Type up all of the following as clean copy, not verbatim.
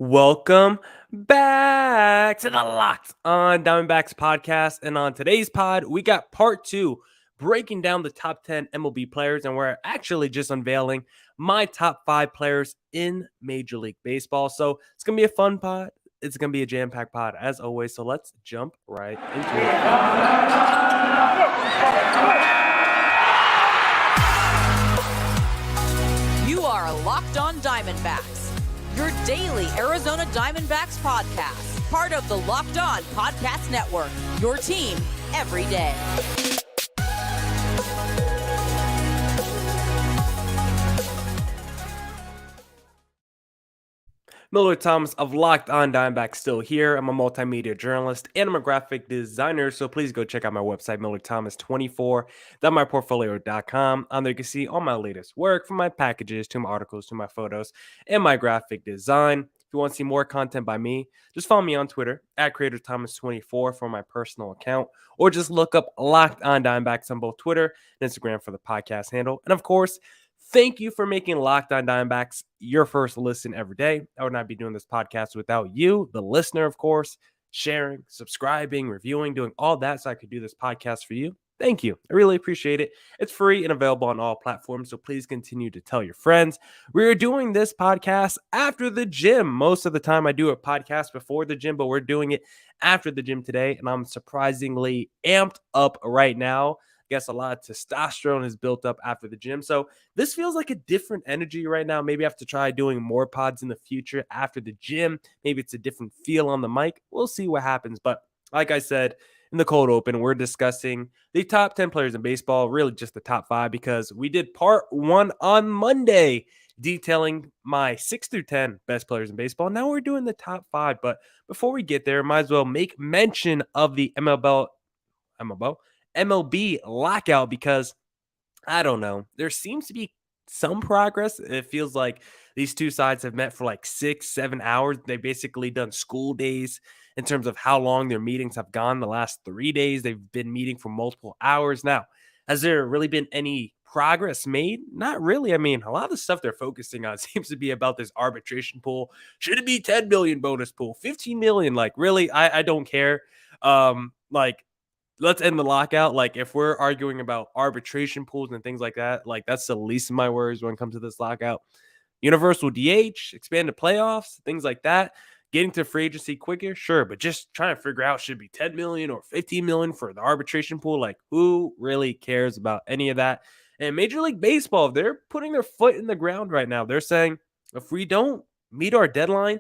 Welcome back to the Locked on Diamondbacks podcast. And on today's pod, we got part two, breaking down the top 10 MLB players. And we're actually just unveiling my top 5 players in Major League Baseball. So it's going to be a fun pod. It's going to be a jam-packed pod as always. So let's jump right into it. You are Locked on Diamondbacks, your daily Arizona Diamondbacks podcast, part of the Locked On Podcast Network, your team every day. Millard Thomas of Locked on Diamondbacks still here. I'm a multimedia journalist and I'm a graphic designer, so please go check out my website, millardthomas24.myportfolio.com. On there you can see all my latest work, from my packages to my articles to my photos and my graphic design. If you want to see more content by me, just follow me on Twitter at CreatorThomas24 for my personal account, or just look up Locked on Diamondbacks on both Twitter and Instagram for the podcast handle. And of course, thank you for making Locked on Diamondbacks your first listen every day. I would not be doing this podcast without you, the listener, of course, sharing, subscribing, reviewing, doing all that so I could do this podcast for you. Thank you. I really appreciate it. It's free and available on all platforms, so please continue to tell your friends. We're doing this podcast after the gym. Most of the time I do a podcast before the gym, but we're doing it after the gym today, and I'm surprisingly amped up right now. Guess a lot of testosterone is built up after the gym. So this feels like a different energy right now. Maybe I have to try doing more pods in the future after the gym. Maybe it's a different feel on the mic. We'll see what happens. But like I said, in the cold open, we're discussing the top 10 players in baseball, really just the top 5, because we did part 1 on Monday detailing my 6 through 10 best players in baseball. Now we're doing the top 5. But before we get there, might as well make mention of the MLB lockout, because I don't know, there seems to be some progress. It feels like these two sides have met for like 6-7 hours. They've basically done school days in terms of how long their meetings have gone. The last 3 days they've been meeting for multiple hours. Now, has there really been any progress made? Not really. I mean, a lot of the stuff they're focusing on seems to be about this arbitration pool. Should it be 10 million bonus pool, 15 million? Like, really, I don't care. Let's end the lockout. Like, if we're arguing about arbitration pools and things like that, like, that's the least of my worries when it comes to this lockout. Universal DH, expanded playoffs, things like that. Getting to free agency quicker, sure, but just trying to figure out, should it be 10 million or 15 million for the arbitration pool? Like, who really cares about any of that? And Major League Baseball, they're putting their foot in the ground right now. They're saying, if we don't meet our deadline,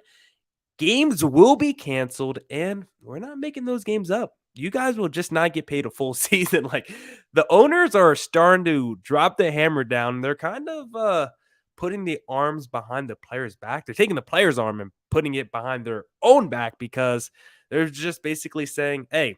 games will be canceled, and we're not making those games up. You guys will just not get paid a full season. Like, the owners are starting to drop the hammer down. They're kind of putting the arms behind the players' back. They're taking the players' arm and putting it behind their own back, because they're just basically saying, hey,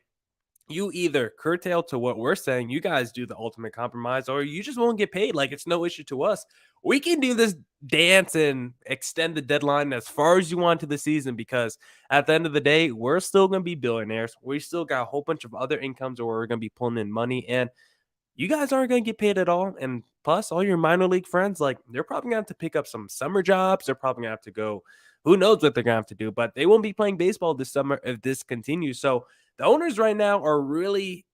you either curtail to what we're saying, you guys do the ultimate compromise, or you just won't get paid. Like, it's no issue to us. We can do this dance and extend the deadline as far as you want to the season, because at the end of the day, we're still going to be billionaires. We still got a whole bunch of other incomes where we're going to be pulling in money, and you guys aren't going to get paid at all. And plus, all your minor league friends, like, they're probably going to have to pick up some summer jobs. They're probably going to have to go, who knows what they're going to have to do, but they won't be playing baseball this summer if this continues. So the owners right now are really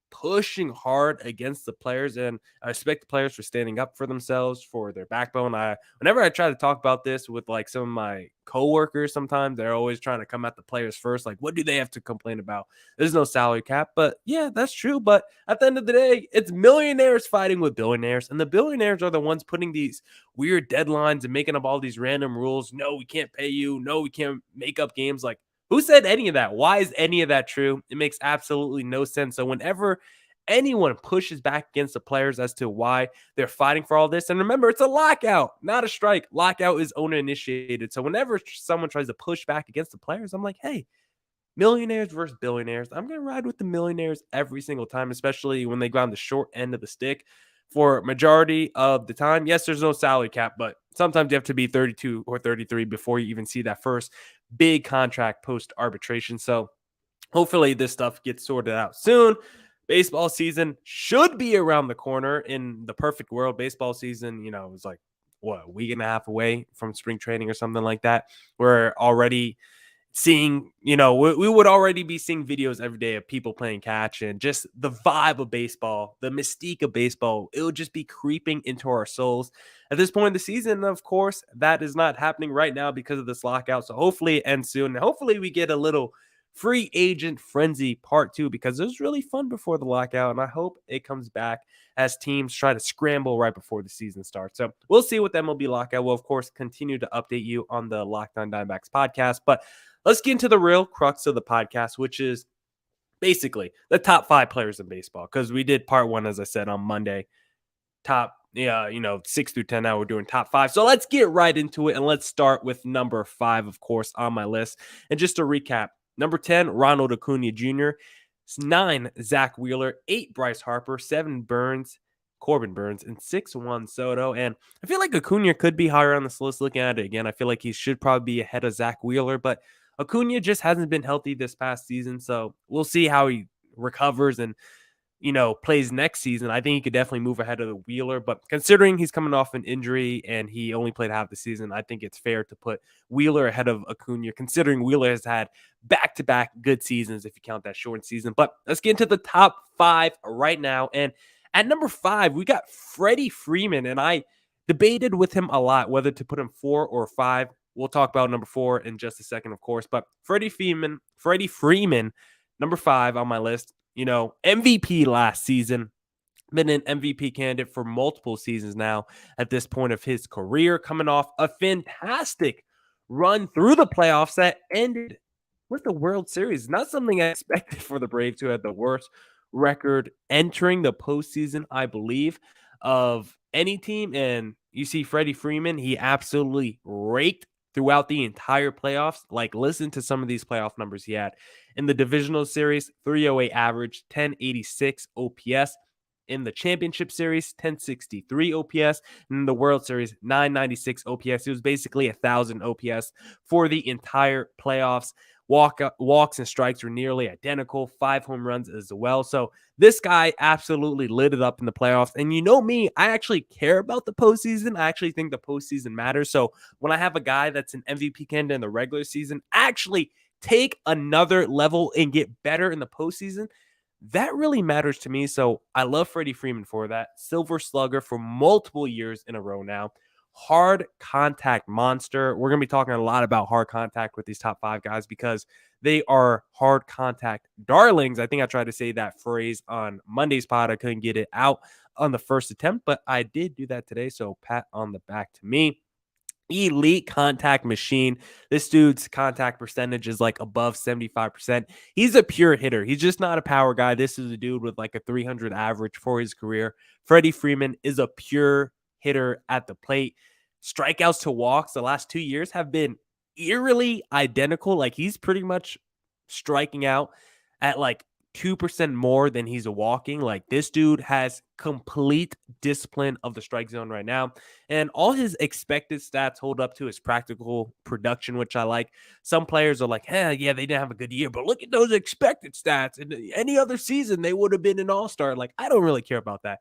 pushing hard against the players, and I respect the players for standing up for themselves, for their backbone. Whenever I try to talk about this with like some of my coworkers, sometimes they're always trying to come at the players first. Like, what do they have to complain about? There's no salary cap. But yeah, that's true. But at the end of the day, it's millionaires fighting with billionaires, and the billionaires are the ones putting these weird deadlines and making up all these random rules. No, we can't pay you. No, we can't make up games. Like, who said any of that? Why is any of that true? It makes absolutely no sense. So whenever anyone pushes back against the players as to why they're fighting for all this, and remember, it's a lockout, not a strike. Lockout is owner initiated. So whenever someone tries to push back against the players, I'm like, hey, millionaires versus billionaires. I'm going to ride with the millionaires every single time, especially when they go on the short end of the stick for majority of the time. Yes, there's no salary cap, but sometimes you have to be 32 or 33 before you even see that first big contract post arbitration. So hopefully this stuff gets sorted out soon. Baseball season should be around the corner. In the perfect world, baseball season, is like a week and a half away from spring training or something like that. We're already seeing, we would already be seeing videos every day of people playing catch, and just the vibe of baseball, the mystique of baseball, it would just be creeping into our souls at this point in the season. Of course, that is not happening right now because of this lockout. So hopefully it ends soon. And hopefully we get a little free agent frenzy part 2, because it was really fun before the lockout. And I hope it comes back as teams try to scramble right before the season starts. So we'll see what the MLB lockout will, of course, continue to update you on the Locked On Diamondbacks podcast. But let's get into the real crux of the podcast, which is basically the top 5 players in baseball, because we did part 1, as I said, on Monday. Top, 6 through 10. Now we're doing top 5. So let's get right into it, and let's start with number 5, of course, on my list. And just to recap, number 10, Ronald Acuna Jr., 9, Zach Wheeler, 8, Bryce Harper, 7, Corbin Burns, and 6, Juan Soto. And I feel like Acuna could be higher on this list. Looking at it again, I feel like he should probably be ahead of Zach Wheeler, but Acuna just hasn't been healthy this past season, so we'll see how he recovers and, plays next season. I think he could definitely move ahead of the Wheeler, but considering he's coming off an injury and he only played half the season, I think it's fair to put Wheeler ahead of Acuna, considering Wheeler has had back-to-back good seasons if you count that short season. But let's get into the top 5 right now. And at number 5, we got Freddie Freeman, and I debated with him a lot whether to put him 4 or 5. We'll talk about number 4 in just a second, of course. But Freddie Freeman, number 5 on my list. MVP last season. Been an MVP candidate for multiple seasons now at this point of his career, coming off a fantastic run through the playoffs that ended with the World Series. Not something I expected for the Braves, who had the worst record entering the postseason, I believe, of any team. And you see Freddie Freeman, he absolutely raked throughout the entire playoffs. Like, listen to some of these playoff numbers he had. In the divisional series, 308 average, 1086 OPS. In the championship series, 1063 OPS. And in the World Series, 996 OPS. It was basically 1,000 OPS for the entire playoffs. Walks and strikes were nearly identical, 5 home runs as well. So this guy absolutely lit it up in the playoffs. And you know me, I actually care about the postseason. I actually think the postseason matters. So when I have a guy that's an MVP candidate in the regular season actually take another level and get better in the postseason, that really matters to me. So I love Freddie Freeman for that. Silver Slugger for multiple years in a row now. Hard contact monster. We're going to be talking a lot about hard contact with these top 5 guys because they are hard contact darlings. I think I tried to say that phrase on Monday's pod. I couldn't get it out on the first attempt, but I did do that today. So pat on the back to me. Elite contact machine. This dude's contact percentage is like above 75%. He's a pure hitter. He's just not a power guy. This is a dude with like a 300 average for his career. Freddie Freeman is a pure hitter at the plate. Strikeouts to walks the last 2 years have been eerily identical. Like, he's pretty much striking out at like 2% more than he's walking. Like, this dude has complete discipline of the strike zone right now. And all his expected stats hold up to his practical production, which I like. Some players are like, yeah, they didn't have a good year, but look at those expected stats. In any other season, they would have been an all-star. Like, I don't really care about that.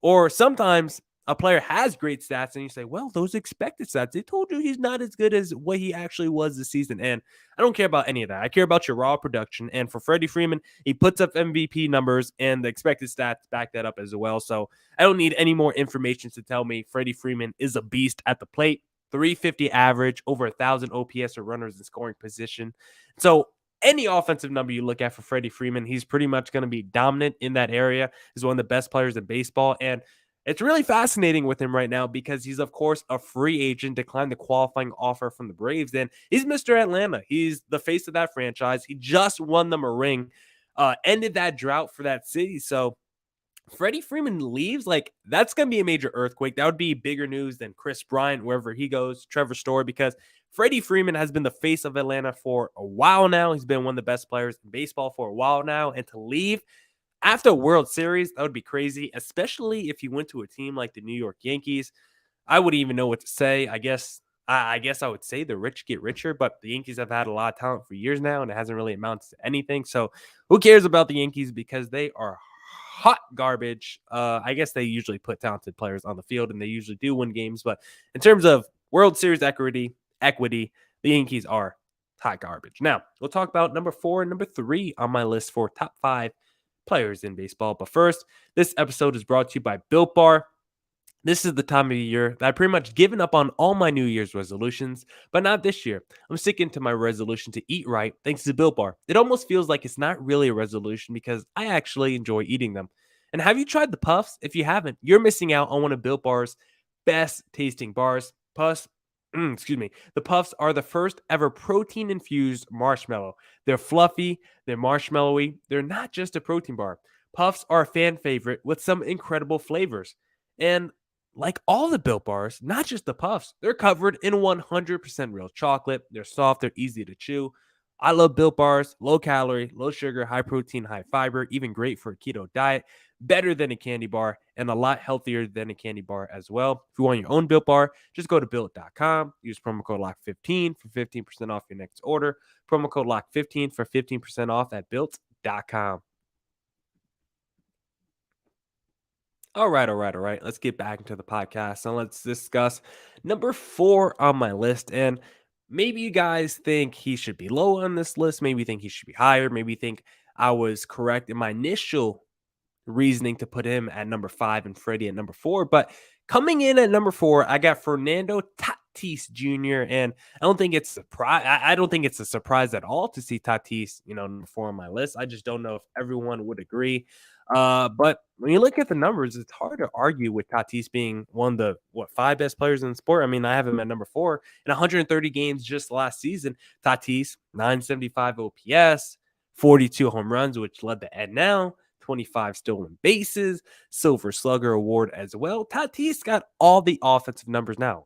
Or sometimes a player has great stats and you say, well, those expected stats, they told you he's not as good as what he actually was this season. And I don't care about any of that. I care about your raw production. And for Freddie Freeman, he puts up MVP numbers and the expected stats back that up as well. So I don't need any more information to tell me Freddie Freeman is a beast at the plate. 350 average, over 1,000 OPS or runners in scoring position. So any offensive number you look at for Freddie Freeman, he's pretty much going to be dominant in that area. He's one of the best players in baseball. And it's really fascinating with him right now because he's, of course, a free agent, declined the qualifying offer from the Braves. And he's Mr. Atlanta. He's the face of that franchise. He just won them a ring, ended that drought for that city. So Freddie Freeman leaves, like, that's going to be a major earthquake. That would be bigger news than Chris Bryant, wherever he goes, Trevor Story, because Freddie Freeman has been the face of Atlanta for a while now. He's been one of the best players in baseball for a while now. And to leave after a World Series, that would be crazy, especially if you went to a team like the New York Yankees. I wouldn't even know what to say. I guess I would say the rich get richer, but the Yankees have had a lot of talent for years now, and it hasn't really amounted to anything. So who cares about the Yankees because they are hot garbage. I guess they usually put talented players on the field, and they usually do win games. But in terms of World Series equity, the Yankees are hot garbage. Now, we'll talk about number 4 and number 3 on my list for top 5 players in baseball. But first, this episode is brought to you by Built Bar. This is the time of the year that I've pretty much given up on all my New Year's resolutions, but not this year. I'm sticking to my resolution to eat right thanks to Built Bar. It almost feels like it's not really a resolution because I actually enjoy eating them. And have you tried the Puffs? If you haven't, you're missing out on one of Built Bar's best tasting bars. The Puffs are the first ever protein infused marshmallow. They're fluffy, they're marshmallowy, they're not just a protein bar. Puffs are a fan favorite with some incredible flavors. And like all the Built Bars, not just the Puffs, they're covered in 100% real chocolate. They're soft, they're easy to chew. I love Built Bars, low calorie, low sugar, high protein, high fiber, even great for a keto diet, better than a candy bar, and a lot healthier than a candy bar as well. If you want your own Built Bar, just go to built.com, use promo code LOCK15 for 15% off your next order. Promo code LOCK15 for 15% off at built.com. All right. Let's get back into the podcast and let's discuss number 4 on my list. And maybe you guys think he should be low on this list. Maybe you think he should be higher. Maybe you think I was correct in my initial reasoning to put him at number 5 and Freddie at number 4. But coming in at number 4, I got Fernando Tatis Jr. And I don't think it's surprise. I don't think it's a surprise at all to see Tatis, number 4 on my list. I just don't know if everyone would agree. But when you look at the numbers, it's hard to argue with Tatis being one of the 5 best players in the sport. I mean, I have him at number 4 in 130 games just last season. Tatis 975 OPS, 42 home runs, which led to Ed now. 25 stolen bases, Silver Slugger award as well. Tatis got all the offensive numbers now.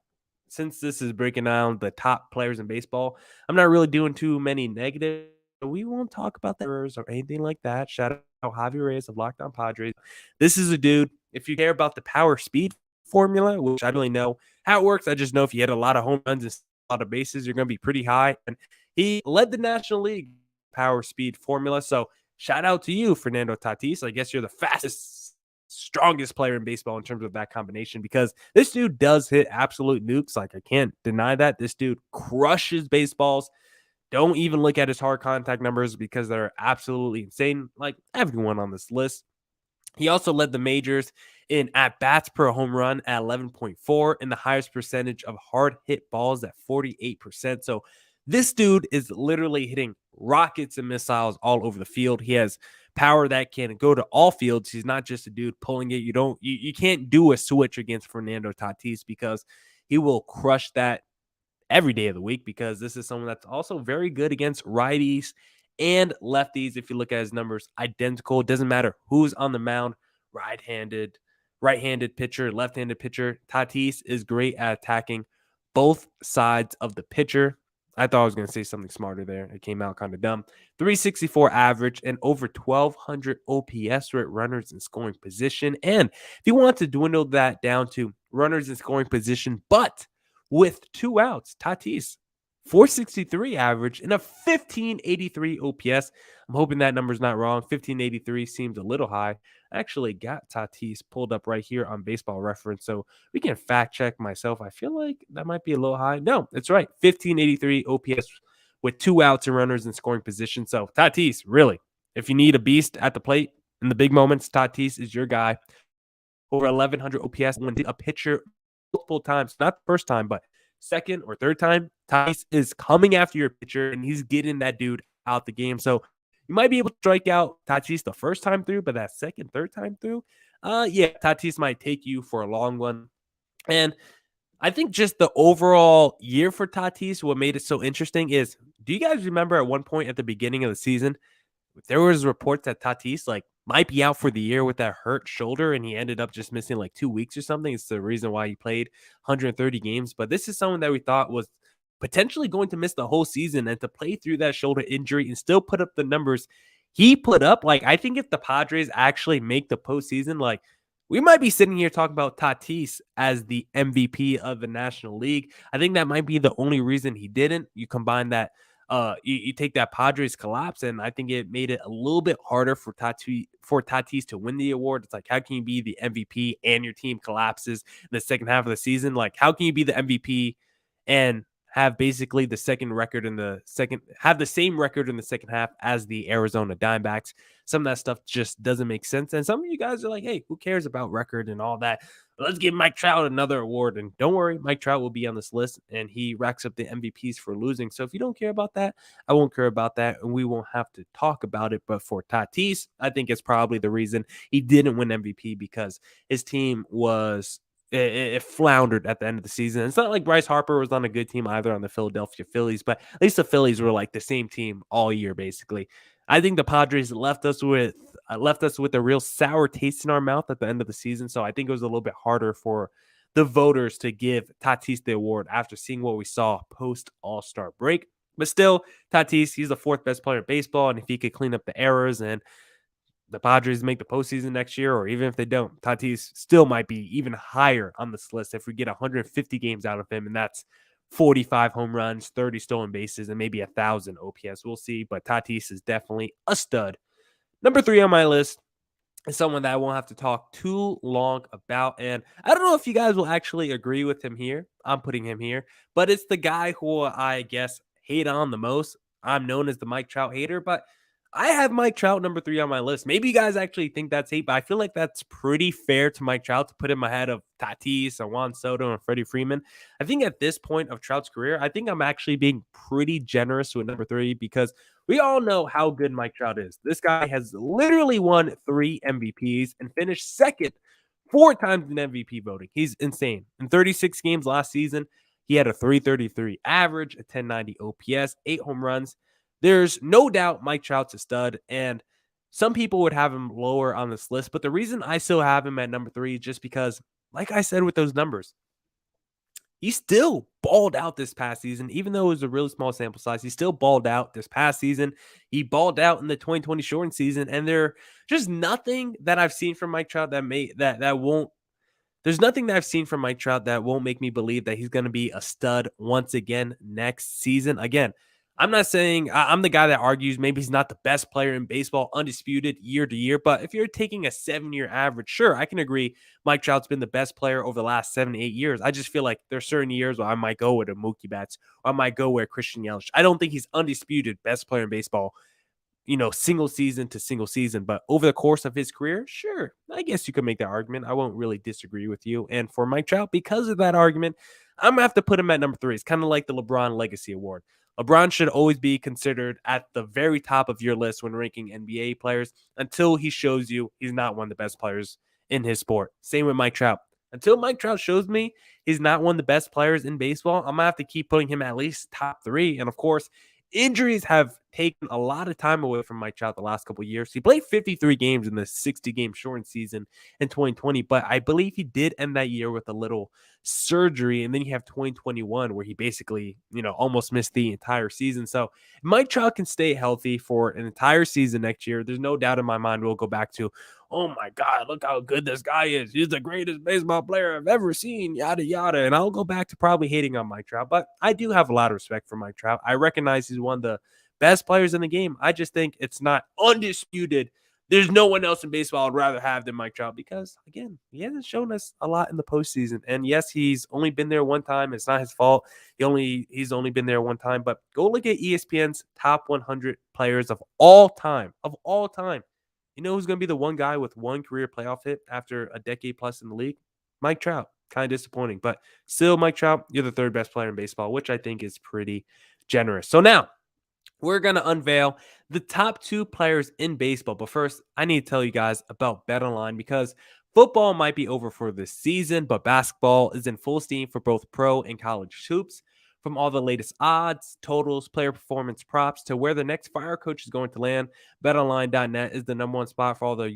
Since this is breaking down the top players in baseball, I'm not really doing too many negative. We won't talk about the errors or anything like that. Shout out Javi Reyes of Locked On Padres. This is a dude, if you care about the power speed formula, which I don't really know how it works, I just know if you hit a lot of home runs and a lot of bases, you're going to be pretty high. And he led the National League power speed formula. So shout out to you, Fernando Tatis. I guess you're the fastest, strongest player in baseball in terms of that combination because this dude does hit absolute nukes. Like, I can't deny that. This dude crushes baseballs. Don't even look at his hard contact numbers because they're absolutely insane, like everyone on this list. He also led the majors in at-bats per home run at 11.4 and the highest percentage of hard hit balls at 48%. So this dude is literally hitting rockets and missiles all over the field. He has power that can go to all fields. He's not just a dude pulling it. You can't do a switch against Fernando Tatis because he will crush that every day of the week because this is someone that's also very good against righties and lefties. If you look at his numbers, identical. It doesn't matter who's on the mound, right-handed pitcher, left-handed pitcher. Tatis is great at attacking both sides of the pitcher. I thought I was going to say something smarter there. It came out kind of dumb. 364 average and over 1,200 OPS with runners in scoring position. And if you want to dwindle that down to runners in scoring position, but with 2 outs, Tatis, 463 average and a 1583 OPS. I'm hoping that number's not wrong. 1583 seems a little high. I actually got Tatis pulled up right here on Baseball Reference, so we can fact check myself. I feel like that might be a little high. No, it's right. 1583 OPS with 2 outs and runners in scoring position. So Tatis, really, if you need a beast at the plate in the big moments, Tatis is your guy. Over 1,100 OPS when a pitcher multiple times, not the first time, but second or third time, Tatis is coming after your pitcher and he's getting that dude out the game. So you might be able to strike out Tatis the first time through, but that second, third time through, Tatis might take you for a long one. And I think just the overall year for Tatis, what made it so interesting is, do you guys remember at one point at the beginning of the season, there was reports that Tatis might be out for the year with that hurt shoulder, and he ended up just missing 2 weeks or something. It's the reason why he played 130 games. But this is someone that we thought was potentially going to miss the whole season, and to play through that shoulder injury and still put up the numbers he put up. I think if the Padres actually make the postseason, we might be sitting here talking about Tatis as the MVP of the National League. I think that might be the only reason he didn't. You combine that You take that Padres collapse, and I think it made it a little bit harder for Tatis to win the award. It's like, how can you be the MVP and your team collapses in the second half of the season? Like, how can you be the MVP and have basically the second record in the second, have the same record in the second half as the Arizona Diamondbacks? Some of that stuff just doesn't make sense. And some of you guys are like, hey, who cares about record and all that? Let's give Mike Trout another award. And don't worry, Mike Trout will be on this list, and he racks up the MVPs for losing. So if you don't care about that, I won't care about that, and we won't have to talk about it. But for Tatis, I think it's probably the reason he didn't win MVP, because his team was it floundered at the end of the season. It's not like Bryce Harper was on a good team either on the Philadelphia Phillies, but at least the Phillies were like the same team all year, basically. I think the Padres left us with a real sour taste in our mouth at the end of the season. So I think it was a little bit harder for the voters to give Tatis the award after seeing what we saw post All-Star break. But still, Tatis, he's the fourth best player in baseball, and if he could clean up the errors and the Padres make the postseason next year, or even if they don't, Tatis still might be even higher on this list if we get 150 games out of him, and that's 45 home runs, 30 stolen bases, and maybe 1,000 OPS. We'll see, but Tatis is definitely a stud. Number 3 on my list is someone that I won't have to talk too long about, and I don't know if you guys will actually agree with him here. I'm putting him here, but it's the guy who I guess hate on the most. I'm known as the Mike Trout hater, but I have Mike Trout number 3 on my list. Maybe you guys actually think that's hate, but I feel like that's pretty fair to Mike Trout to put him ahead of Tatis and Juan Soto and Freddie Freeman. I think at this point of Trout's career, I think I'm actually being pretty generous with number 3, because we all know how good Mike Trout is. This guy has literally won 3 MVPs and finished second 4 times in MVP voting. He's insane. In 36 games last season, he had a 333 average, a 1090 OPS, 8 home runs. There's no doubt Mike Trout's a stud, and some people would have him lower on this list, but the reason I still have him at number 3 is just because, like I said with those numbers, he still balled out this past season. Even though it was a really small sample size, he still balled out this past season. He balled out in the 2020 shortened season, and there's just nothing that I've seen from Mike Trout there's nothing that I've seen from Mike Trout that won't make me believe that he's going to be a stud once again next season. Again, I'm not saying I'm the guy that argues maybe he's not the best player in baseball, undisputed year to year. But if you're taking a 7-year average, sure, I can agree Mike Trout's been the best player over the last 7 to 8 years. I just feel like there's certain years where I might go with a Mookie Betts, or I might go with Christian Yelich. I don't think he's undisputed best player in baseball, single season to single season. But over the course of his career, sure, I guess you could make that argument. I won't really disagree with you. And for Mike Trout, because of that argument, I'm going to have to put him at number 3. It's kind of like the LeBron Legacy Award. LeBron should always be considered at the very top of your list when ranking NBA players until he shows you he's not one of the best players in his sport. Same with Mike Trout. Until Mike Trout shows me he's not one of the best players in baseball, I'm going to have to keep putting him at least top 3. And of course, injuries have taken a lot of time away from Mike Trout the last couple of years. He played 53 games in the 60-game shortened season in 2020, but I believe he did end that year with a little surgery. And then you have 2021 where he basically, almost missed the entire season. So Mike Trout can stay healthy for an entire season next year. There's no doubt in my mind we'll go back to, oh my God, look how good this guy is. He's the greatest baseball player I've ever seen, yada, yada. And I'll go back to probably hating on Mike Trout, but I do have a lot of respect for Mike Trout. I recognize he's one of the best players in the game. I just think it's not undisputed. There's no one else in baseball I'd rather have than Mike Trout because, again, he hasn't shown us a lot in the postseason. And yes, he's only been there one time. It's not his fault. He's only been there one time. But go look at ESPN's top 100 players of all time. Of all time. You know who's going to be the one guy with one career playoff hit after a decade plus in the league? Mike Trout. Kind of disappointing. But still, Mike Trout, you're the third best player in baseball, which I think is pretty generous. So now, we're going to unveil the top 2 players in baseball. But first, I need to tell you guys about BetOnline because football might be over for this season, but basketball is in full steam for both pro and college hoops. From all the latest odds, totals, player performance props to where the next fire coach is going to land, betonline.net is the number one spot for all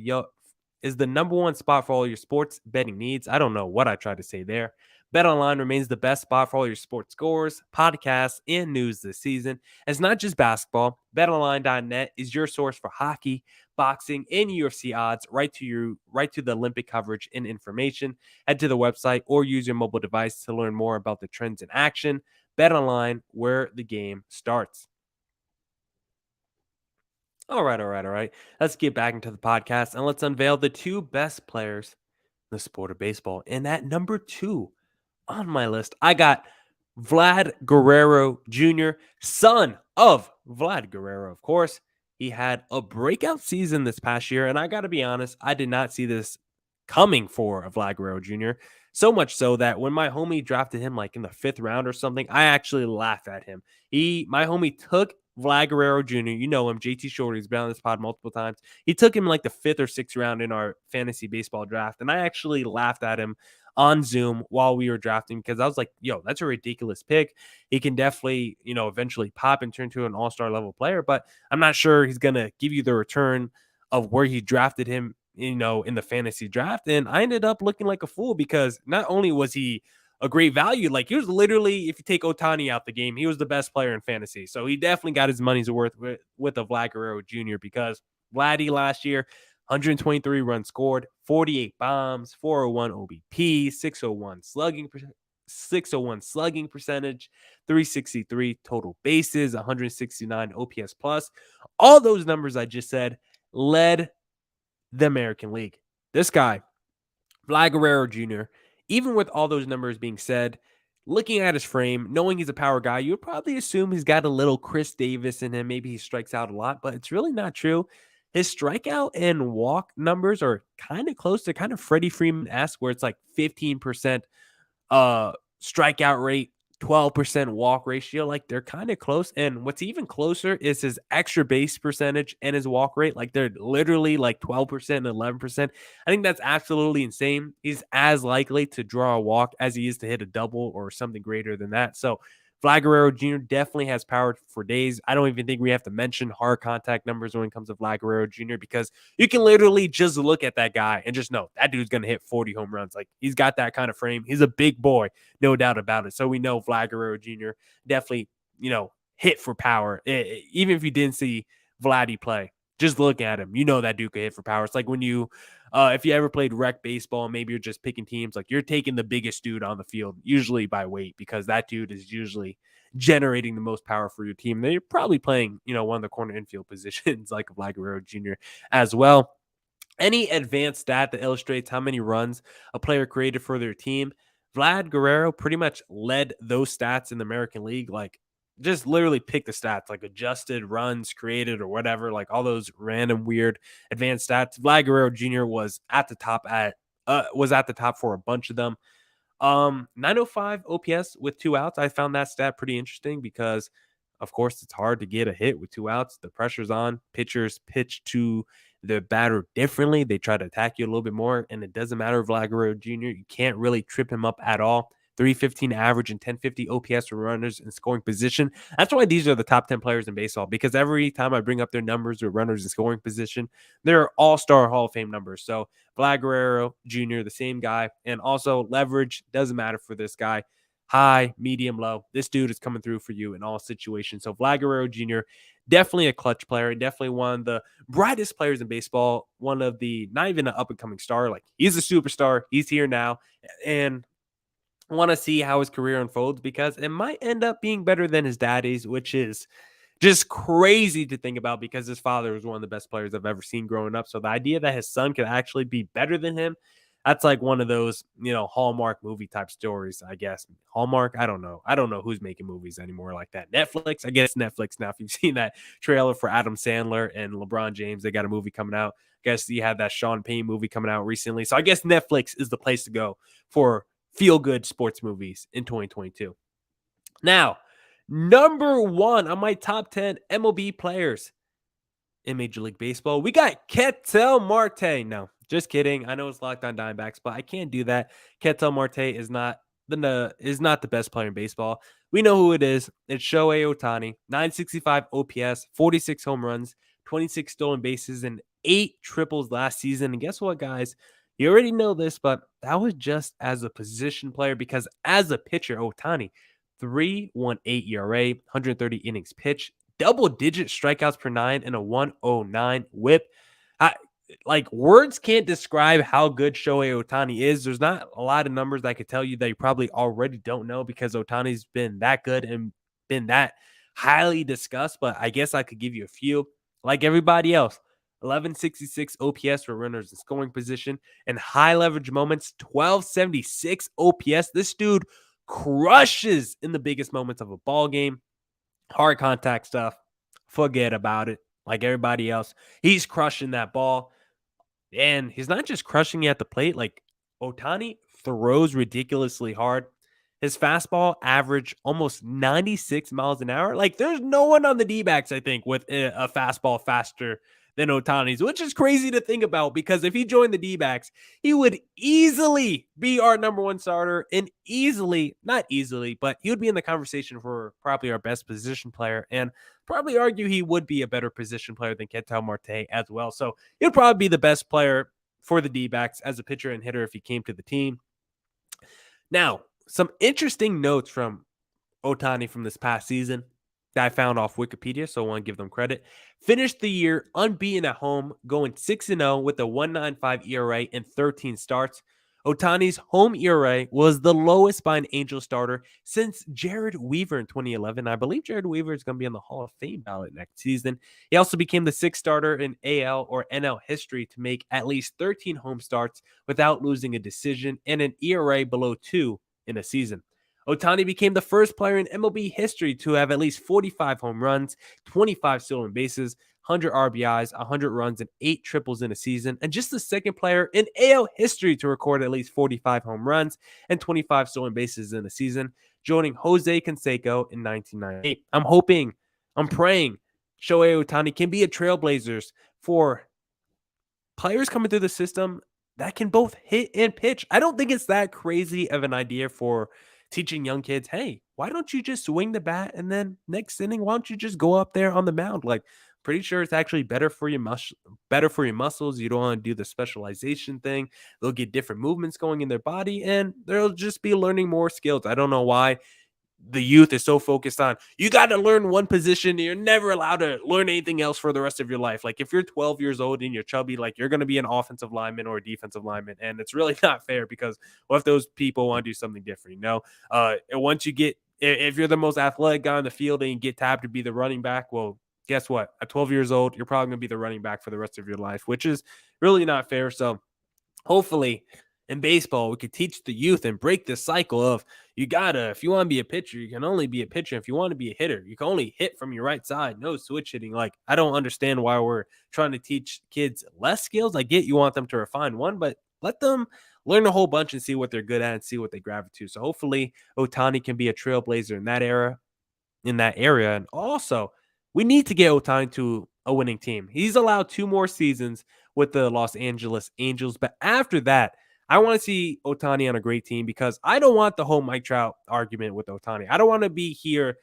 your sports betting needs. I don't know what I tried to say there. BetOnline remains the best spot for all your sports scores, podcasts, and news this season. It's not just basketball. BetOnline.net is your source for hockey, boxing, and UFC odds right to the Olympic coverage and information. Head to the website or use your mobile device to learn more about the trends in action. BetOnline, where the game starts. All right. Let's get back into the podcast and let's unveil the two best players in the sport of baseball. And at number 2 on my list, I got Vlad Guerrero Jr., son of Vlad Guerrero, of course. He had a breakout season this past year, and I got to be honest, I did not see this coming for a Vlad Guerrero Jr. So much so that when my homie drafted him like in the 5th round or something, I actually laughed at him. My homie took Vlad Guerrero Jr. You know him, JT Shorty. He's been on this pod multiple times. He took him like the 5th or 6th round in our fantasy baseball draft, and I actually laughed at him on Zoom while we were drafting because I was like, yo, that's a ridiculous pick. He can definitely, eventually pop and turn to an all-star level player, but I'm not sure he's going to give you the return of where he drafted him, in the fantasy draft. And I ended up looking like a fool because not only was he a great value, like he was literally, if you take Ohtani out the game, he was the best player in fantasy. So he definitely got his money's worth with a Vlad Guerrero Jr. because Vladdy last year, 123 runs scored, 48 bombs, 401 OBP, 601 slugging percentage, 363 total bases, 169 OPS plus. All those numbers I just said led the American League. This guy, Vlad Guerrero Jr., even with all those numbers being said, looking at his frame, knowing he's a power guy, you would probably assume he's got a little Chris Davis in him. Maybe he strikes out a lot, but it's really not true. His strikeout and walk numbers are kind of close to kind of Freddie Freeman-esque, where it's like 15% strikeout rate, 12% walk ratio. Like they're kind of close. And what's even closer is his extra base percentage and his walk rate. Like they're literally like 12% and 11%. I think that's absolutely insane. He's as likely to draw a walk as he is to hit a double or something greater than that. So Vlad Guerrero Jr. definitely has power for days. I don't even think we have to mention hard contact numbers when it comes to Vlad Guerrero Jr. because you can literally just look at that guy and just know that dude's going to hit 40 home runs. Like he's got that kind of frame. He's a big boy, no doubt about it. So we know Vlad Guerrero Jr. definitely, hit for power. Even if you didn't see Vladdy play, just look at him. You know that dude could hit for power. It's like when you if you ever played rec baseball, maybe you're just picking teams, like you're taking the biggest dude on the field, usually by weight, because that dude is usually generating the most power for your team. Then you're probably playing, one of the corner infield positions like Vlad Guerrero Jr. as well. Any advanced stat that illustrates how many runs a player created for their team, Vlad Guerrero pretty much led those stats in the American League. Like just literally pick the stats, like adjusted runs created or whatever, like all those random weird advanced stats. Vlad Guerrero Jr. was at the top for a bunch of them. 905 OPS with 2 outs. I found that stat pretty interesting because of course it's hard to get a hit with 2 outs. The pressure's on. Pitchers pitch to the batter differently. They try to attack you a little bit more, and it doesn't matter. Vlad Guerrero Jr., you can't really trip him up at all. 315 average and 1050 OPS for runners in scoring position. That's why these are the top 10 players in baseball, because every time I bring up their numbers with runners in scoring position, they're all-star Hall of Fame numbers. So Vlad Guerrero Jr., the same guy. And also leverage doesn't matter for this guy. High, medium, low. This dude is coming through for you in all situations. So Vlad Guerrero Jr., definitely a clutch player, definitely one of the brightest players in baseball, one of the, not even an up-and-coming star. Like he's a superstar. He's here now. And want to see how his career unfolds because it might end up being better than his daddy's, which is just crazy to think about because his father was one of the best players I've ever seen growing up. So the idea that his son could actually be better than him, that's like one of those, Hallmark movie type stories, I guess. Hallmark, I don't know. I don't know who's making movies anymore like that. Netflix, I guess Netflix now. If you've seen that trailer for Adam Sandler and LeBron James, they got a movie coming out. I guess you had that Sean Payne movie coming out recently. So I guess Netflix is the place to go for feel-good sports movies in 2022. Now, number 1 on my top 10 MLB players in Major League Baseball, we got Kettel Marte. No, just kidding. I know it's Locked On Diamondbacks, but I can't do that. Kettel Marte is not the best player in baseball. We know who it is. It's Shohei Ohtani. 965 OPS, 46 home runs, 26 stolen bases, and 8 triples last season. And guess what, guys? You already know this, but that was just as a position player because as a pitcher, Ohtani, 3.18 ERA, 130 innings pitched, double-digit strikeouts per 9, and a 109 whip. Words can't describe how good Shohei Ohtani is. There's not a lot of numbers that I could tell you that you probably already don't know because Ohtani's been that good and been that highly discussed, but I guess I could give you a few. like everybody else. 1166 OPS for runners in scoring position, and high leverage moments, 1276 OPS. This dude crushes in the biggest moments of a ball game. Hard contact stuff, forget about it. Like everybody else, he's crushing that ball. And he's not just crushing it at the plate. Like Ohtani throws ridiculously hard. His fastball average almost 96 miles an hour. Like there's no one on the D-backs, I think, with a fastball faster than Ohtani's, which is crazy to think about because if he joined the D-backs, he would easily be our number one starter and easily, not easily, but he would be in the conversation for probably our best position player and probably argue he would be a better position player than Kettel Marte as well. So he'd probably be the best player for the D-backs as a pitcher and hitter if he came to the team. Now, some interesting notes from Ohtani from this past season that I found off Wikipedia, so I want to give them credit. Finished the year unbeaten at home, going 6-0 with a 1.95 ERA and 13 starts. Ohtani's home ERA was the lowest by an Angel starter since Jared Weaver in 2011. I believe Jared Weaver is going to be on the Hall of Fame ballot next season. He also became the sixth starter in AL or NL history to make at least 13 home starts without losing a decision and an ERA below 2 in a season. Ohtani became the first player in MLB history to have at least 45 home runs, 25 stolen bases, 100 RBIs, 100 runs, and 8 triples in a season, and just the second player in AL history to record at least 45 home runs and 25 stolen bases in a season, joining Jose Canseco in 1998. I'm praying Shohei Ohtani can be a trailblazer for players coming through the system that can both hit and pitch. I don't think it's that crazy of an idea for teaching young kids, hey, why don't you just swing the bat and then next inning, why don't you just go up there on the mound? Like, pretty sure it's actually better for your muscles. You don't want to do the specialization thing. They'll get different movements going in their body, and they'll just be learning more skills. I don't know why the youth is so focused on you got to learn one position. You're never allowed to learn anything else for the rest of your life. Like if you're 12 years old and you're chubby, like you're going to be an offensive lineman or a defensive lineman. And it's really not fair because what if those people want to do something different? Once you get, if you're the most athletic guy on the field and you get tapped to be the running back, well, guess what? At 12 years old, you're probably going to be the running back for the rest of your life, which is really not fair. So hopefully in baseball, we could teach the youth and break the cycle of if you want to be a pitcher, you can only be a pitcher. If you want to be a hitter, you can only hit from your right side, no switch hitting. Like, I don't understand why we're trying to teach kids less skills. I get you want them to refine one, but let them learn a whole bunch and see what they're good at and see what they gravitate to. So hopefully Ohtani can be a trailblazer in that area. And also, we need to get Ohtani to a winning team. He's allowed 2 more seasons with the Los Angeles Angels, but after that, I want to see Ohtani on a great team because I don't want the whole Mike Trout argument with Ohtani. I don't want to be here.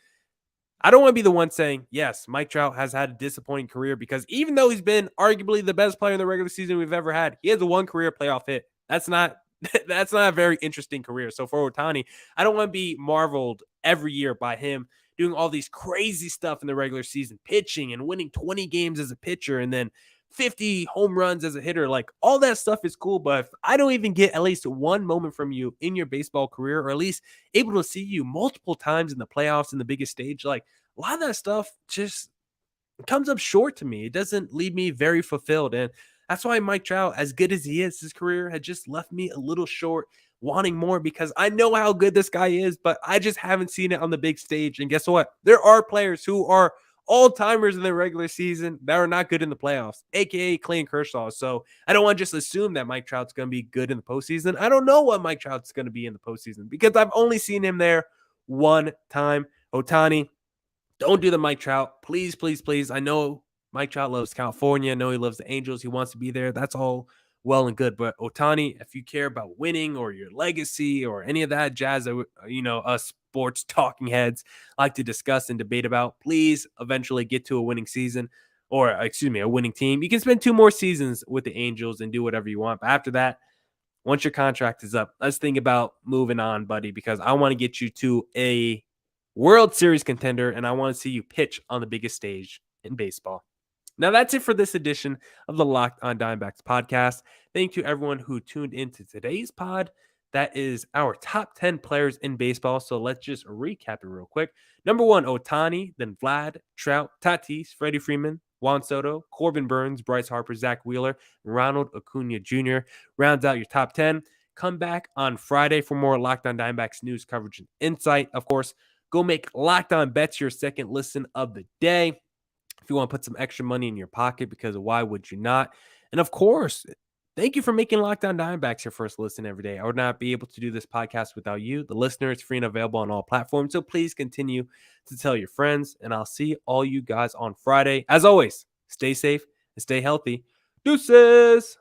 I don't want to be the one saying, yes, Mike Trout has had a disappointing career because even though he's been arguably the best player in the regular season we've ever had, he has a 1 career playoff hit. That's not a very interesting career. So for Ohtani, I don't want to be marveled every year by him doing all these crazy stuff in the regular season, pitching and winning 20 games as a pitcher and then 50 home runs as a hitter. Like, all that stuff is cool, but if I don't even get at least one moment from you in your baseball career, or at least able to see you multiple times in the playoffs in the biggest stage, like a lot of that stuff just comes up short to me. It doesn't leave me very fulfilled. And that's why Mike Trout, as good as he is, his career had just left me a little short, wanting more because I know how good this guy is, but I just haven't seen it on the big stage. And guess what? There are players who are all-timers in the regular season that are not good in the playoffs, a.k.a. Clayton Kershaw. So I don't want to just assume that Mike Trout's going to be good in the postseason. I don't know what Mike Trout's going to be in the postseason because I've only seen him there one time. Ohtani, don't do the Mike Trout. Please, please, please. I know Mike Trout loves California. I know he loves the Angels. He wants to be there. That's all well and good. But Ohtani, if you care about winning or your legacy or any of that jazz that, us sports talking heads like to discuss and debate about, please eventually get to a winning season or, a winning team. You can spend 2 more seasons with the Angels and do whatever you want. But after that, once your contract is up, let's think about moving on, buddy, because I want to get you to a World Series contender and I want to see you pitch on the biggest stage in baseball. Now, that's it for this edition of the Locked on Diamondbacks podcast. Thank you, everyone who tuned into today's pod. That is our top 10 players in baseball. So let's just recap it real quick. Number 1, Ohtani, then Vlad, Trout, Tatis, Freddie Freeman, Juan Soto, Corbin Burns, Bryce Harper, Zach Wheeler, Ronald Acuna Jr. rounds out your top 10. Come back on Friday for more Locked On Diamondbacks news, coverage, and insight. Of course, go make Locked On Bets your second listen of the day if you want to put some extra money in your pocket, because why would you not? And of course, thank you for making Locked On Diamondbacks your first listen every day. I would not be able to do this podcast without you. The listener is free and available on all platforms, so please continue to tell your friends, and I'll see all you guys on Friday. As always, stay safe and stay healthy. Deuces!